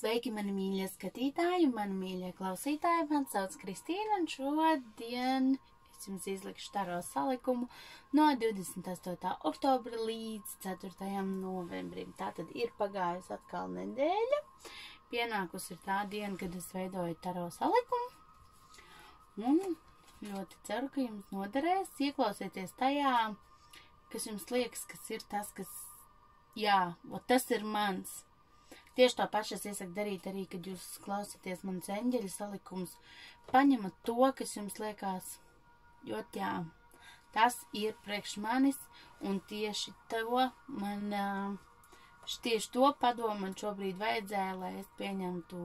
Sveiki, mani mīļie skatītāji, mani mīļie klausītāji. Man sauc Kristīna, un šodien es jums izlikšu taro salikumu no 28. oktobra līdz 4. novembrim. Tātad ir pagājusi atkal nedēļa. Pienākusi ir tā diena, kad es veidoju taro salikumu. Un ļoti ceru, ka jums noderēs. Ieklausieties tajā, kas jums liekas, kas ir tas, kas, jā, tas ir mans. Tieši to pašu es iesaku darīt arī, kad jūs klausieties manas eņģeļa salikums. Paņemat to, kas jums liekas, jo jā, tas ir priekš manis, un tieši to padomu man šobrīd vajadzēja, lai es pieņemtu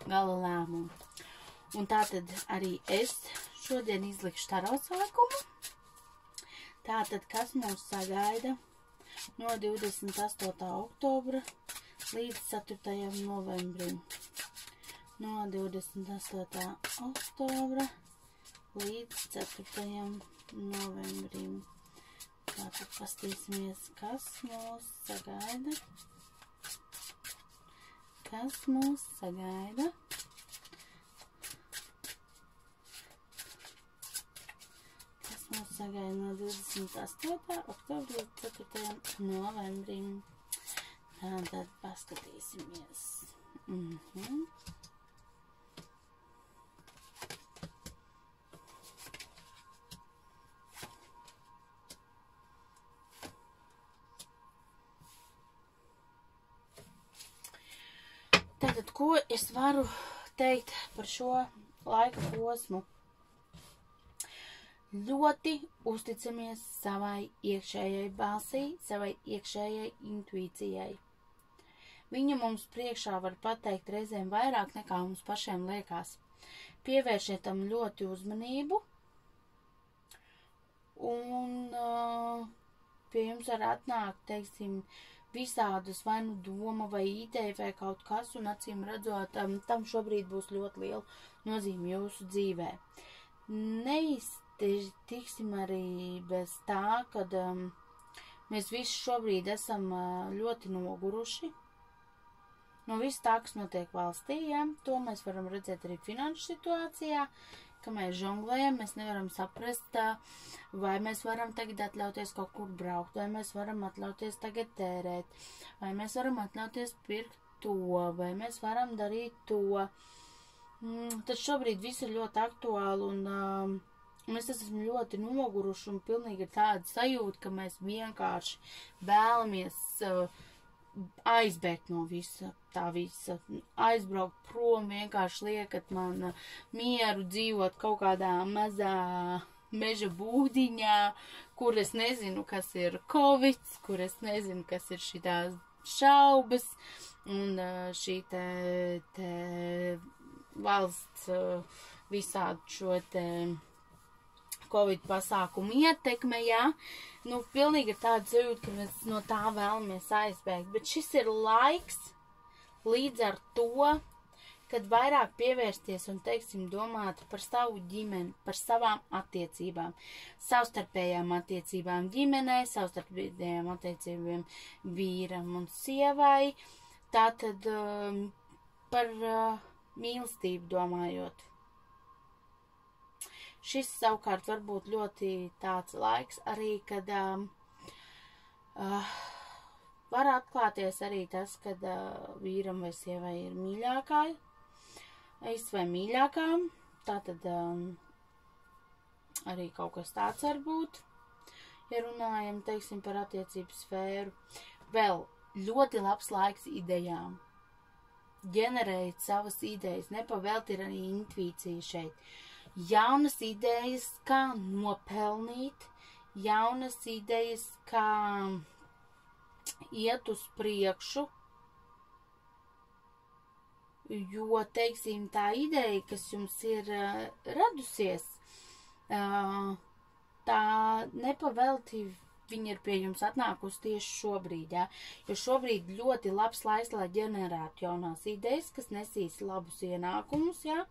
gala lēmumu. Un tātad arī es šodien izlikšu taro salikumu. Tātad, kas mūs sagaida no 28. oktobra līdz 4. novembrim. No 28. oktobra līdz 4. novembrim. Tātad pastīsimies, kas mūs sagaida. Kas mūs sagaida. Kas mūs sagaida no 28. oktobra līdz 4. novembrim. Tātad paskatīsimies. Tātad, ko es varu teikt par šo laika posmu? Ļoti uzticamies savai iekšējai balsī, savai iekšējai intuīcijai. Viņa mums priekšā var pateikt reizēm vairāk nekā mums pašiem liekas. Pievēršiet tam ļoti uzmanību, un pie jums var atnākt, teiksim, visādas vai nu doma vai ideja vai kaut kas, un acīm redzot, tam šobrīd būs ļoti liela nozīme jūsu dzīvē. Neiztiksim arī bez tā, kad mēs visi šobrīd esam ļoti noguruši. No viss tā, kas notiek valstī, ja, to mēs varam redzēt arī finanšu situācijā, ka mēs žonglējam, mēs nevaram saprast, vai mēs varam tagad atļauties kaut kur braukt, vai mēs varam atļauties tagad tērēt, vai mēs varam atļauties pirkt to, vai mēs varam darīt to. Tad šobrīd viss ir ļoti aktuāli, un mēs esam ļoti noguruši, un pilnīgi ir tāda sajūta, ka mēs vienkārši vēlamies aizbēgt no visa, aizbraukt prom, vienkārši liekat man mieru dzīvot kaut kādā mazā meža būdiņā, kur es nezinu, kas ir Covid, kur es nezinu, kas ir šitās šaubas, un šī te valsts visādu šo te Covid pasākumu ietekme, jā. Nu, pilnīgi ir tāda sajūta, ka mēs no tā vēlamies aizbēgt. Bet šis ir laiks līdz ar to, kad vairāk pievērsties un, teiksim, domāt par savu ģimeni, par savām attiecībām, savstarpējām attiecībām ģimenei, savstarpējām attiecībām vīram un sievai, tātad par mīlestību domājot. Šis savukārt var būt ļoti tāds laiks arī, kad var atklāties arī tas, kad vīram vai sievai ir mīļākais vai mīļākām. Tātad arī kaut kas tāds var būt, ja runājam, teiksim, par attiecību sfēru. Vēl ļoti labs laiks idejām. Ģenerēt savas idejas, nepavēlt ir arī intuīcija šeit. Jaunas idejas, kā nopelnīt, jaunas idejas, kā iet uz priekšu, jo, teiksim, tā ideja, kas jums ir radusies, tā nepavelti viņa ir pie jums atnākusi tieši šobrīd, ja? Jo šobrīd ļoti labs laiks, lai ģenerētu jaunās idejas, kas nesīs labus ienākumus, ja?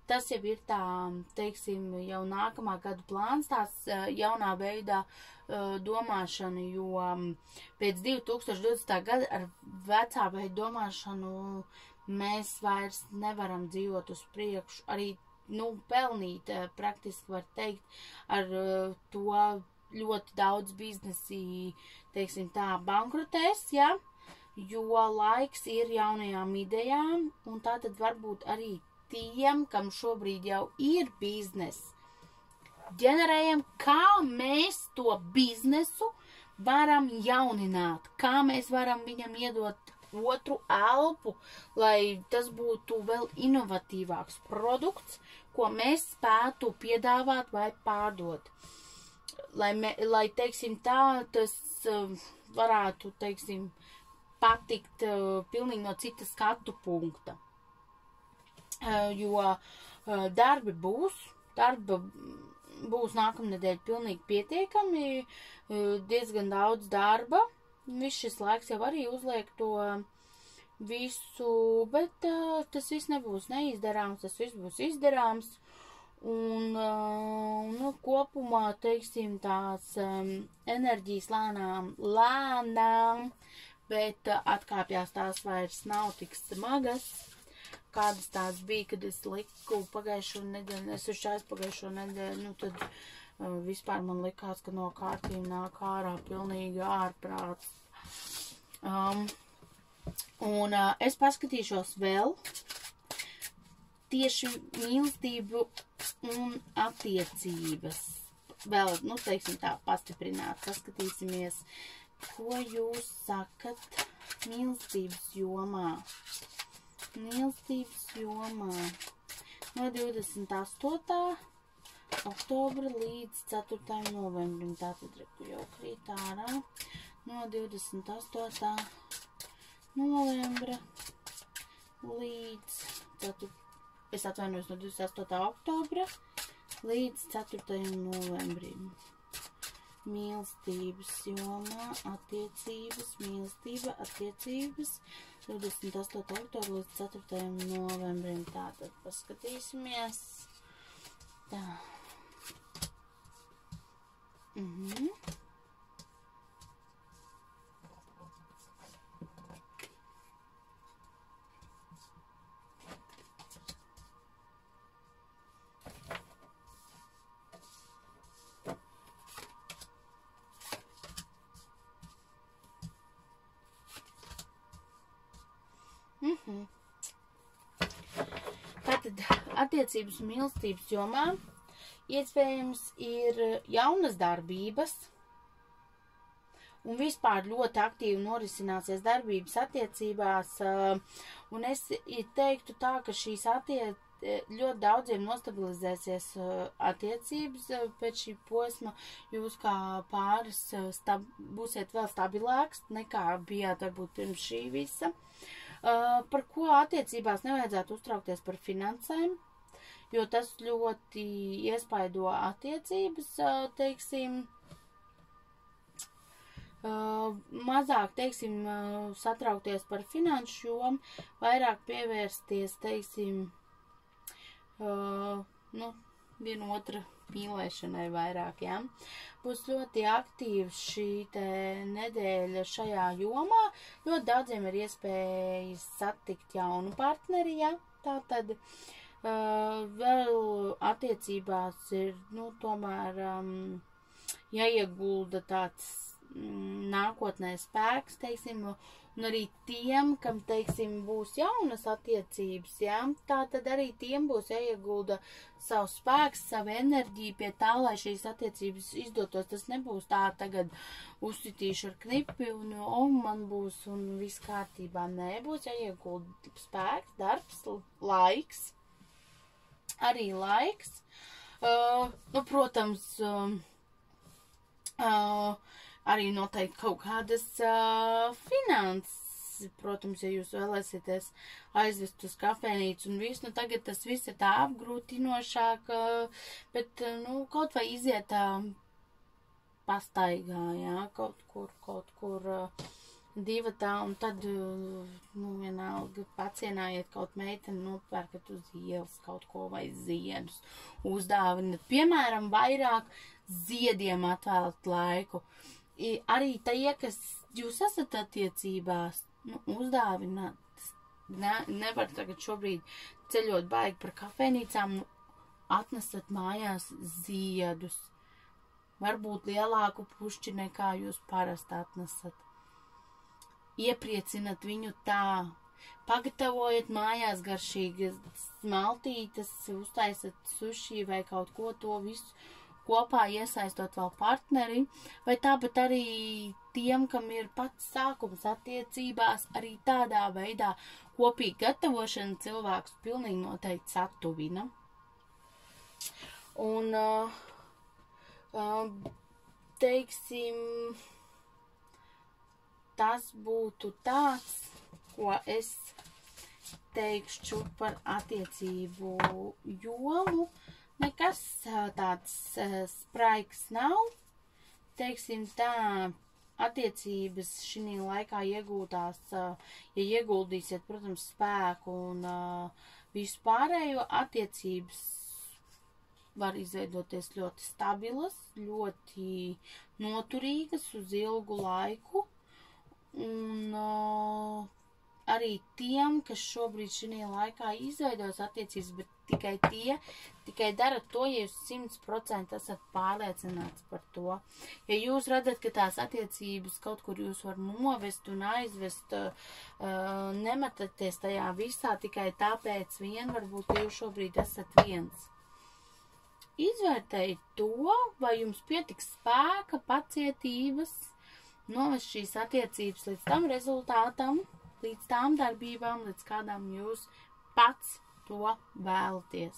Tas jau ir tā, teiksim, jau nākamā gada plāns, tās jaunā veidā domāšana, jo pēc 2020. Gada ar vecā veidu domāšanu mēs vairs nevaram dzīvot uz priekšu, arī, pelnīt, praktiski var teikt, ar to ļoti daudz biznesi, teiksim tā, bankrotēs, ja, jo laiks ir jaunajām idejām, un tātad varbūt arī tiem, kam šobrīd jau ir biznes, ģenerējam, kā mēs to biznesu varam jaunināt, kā mēs varam viņam iedot otru elpu, lai tas būtu vēl inovatīvāks produkts, ko mēs spētu piedāvāt vai pārdot. Lai teiksim tā, tas varētu, teiksim, patikt pilnīgi no citas skatu punkta. Jo darba būs nākamnedēļ pilnīgi pietiekami, diezgan daudz darba. Viss šis laiks jau arī uzliek to visu, bet tas viss nebūs neizdarāms, tas viss būs izdarāms. Un, kopumā, teiksim, tās enerģijas lēnām, bet atkāpjās tās vairs nav tik smagas, kādas tās bija, kad es liku pagājušo nedēļu, es uzšķāju pagājušo nedēļu, tad vispār man likās, ka no kārtīm nāk ārā pilnīgi ārprāts. Es paskatīšos vēl tieši mīlestību un attiecības. Vēl, teiksim tā, pastiprināt, paskatīsimies, ko jūs sakat mīlestības jomā. Mīlestības jomā no 28. oktobra līdz 4. novembrim. Tātad reku jau krīt ārā. No 28. novembra līdz 4. Es atvainojos no 28. oktobra līdz 4. novembrim. Mīlestības jomā, attiecības, mīlestība, attiecības, 28. oktobra līdz 4. novembrim. Tātad paskatīsimies. Tā. Tātad attiecības un mīlestības jomā iespējams ir jaunas darbības un vispār ļoti aktīvi norisināsies darbības attiecībās, un es teiktu tā, ka šīs ļoti daudziem nostabilizēsies attiecības pēc šī posma, jūs kā pāris būsiet vēl stabilāks nekā bijāt varbūt pirms šī visa. Par ko attiecībās nevajadzētu uztraukties par finansēm, jo tas ļoti iespaido attiecības, teiksim, mazāk, teiksim, satraukties par finanšu jomu, vairāk pievērsties, teiksim, vienotra mīlēšanai vairāk, ja. Būs ļoti aktīvs šī te nedēļa šajā jomā. Ļoti daudziem ir iespējas satikt jaunu partneri, ja. Tātad vēl attiecībās ir, tomēr jāiegulda tāds nākotnē spēks, teiksim, un arī tiem, kam, teiksim, būs jaunas attiecības, jā, tā tad arī tiem būs jāiegulda savu spēks, savu enerģiju pie tā, lai šīs attiecības izdotos. Tas nebūs tā tagad uzsitīšu ar knipi un man būs un viss kārtībā. Nē, būs jāiegulda spēks, darbs, laiks, arī laiks. Protams, arī noteikti kaut kādas finanses. Protams, ja jūs vēlēsieties aizvest uz kafēnīcu un visu, tagad tas viss ir tā apgrūtinošāk, bet, kaut vai iziet pastaigā, jā, kaut kur divatā, un tad, vienalga, pacienājiet kaut meiteni, nopērkat uz ielas kaut ko vai ziedus, uzdāvinat, piemēram, vairāk ziediem atvēlat laiku. Arī tie, kas jūs esat attiecībās, uzdāvināt, nevar tagad šobrīd ceļot baigi par kafejnīcām, atnesat mājās ziedus, varbūt lielāku pušķi nekā jūs parasti atnesat. Iepriecinat viņu tā, pagatavojiet mājās garšīgas smaltītes, uztaisat suši vai kaut ko, to visu kopā iesaistot vēl partneri, vai tāpat arī tiem, kam ir pats sākums attiecībās, arī tādā veidā kopīgi gatavošana cilvēkus pilnīgi noteikti satuvina. Un, teiksim, tas būtu tāds, ko es teikšu par attiecību jomu. Nekas tāds spraigs nav. Teiksim tā, attiecības šī laikā iegūtās, ja ieguldīsiet, protams, spēku un visu pārējo, attiecības var izveidoties ļoti stabilas, ļoti noturīgas uz ilgu laiku. Un arī tiem, kas šobrīd šī laikā izveidojas attiecības, bet tikai darat to, ja jūs 100% esat pārliecināts par to. Ja jūs redzat, ka tās attiecības kaut kur jūs var novest un aizvest, nemetaties tajā visā tikai tāpēc vien, varbūt jūs šobrīd esat viens. Izvērtējiet to, vai jums pietiks spēka, pacietības, novest šīs attiecības līdz tam rezultātam, līdz tām darbībām, līdz kādām jūs pats to vēlaties.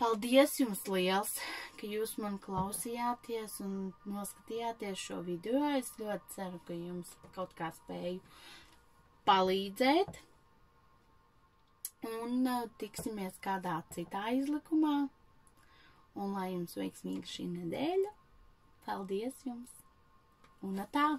Paldies jums liels, ka jūs man klausījāties un noskatījāties šo video. Es ļoti ceru, ka jums kaut kā spēju palīdzēt. Un tiksimies kādā citā izlikumā. Un lai jums veiksmīga šī nedēļa. Paldies jums! Un tā!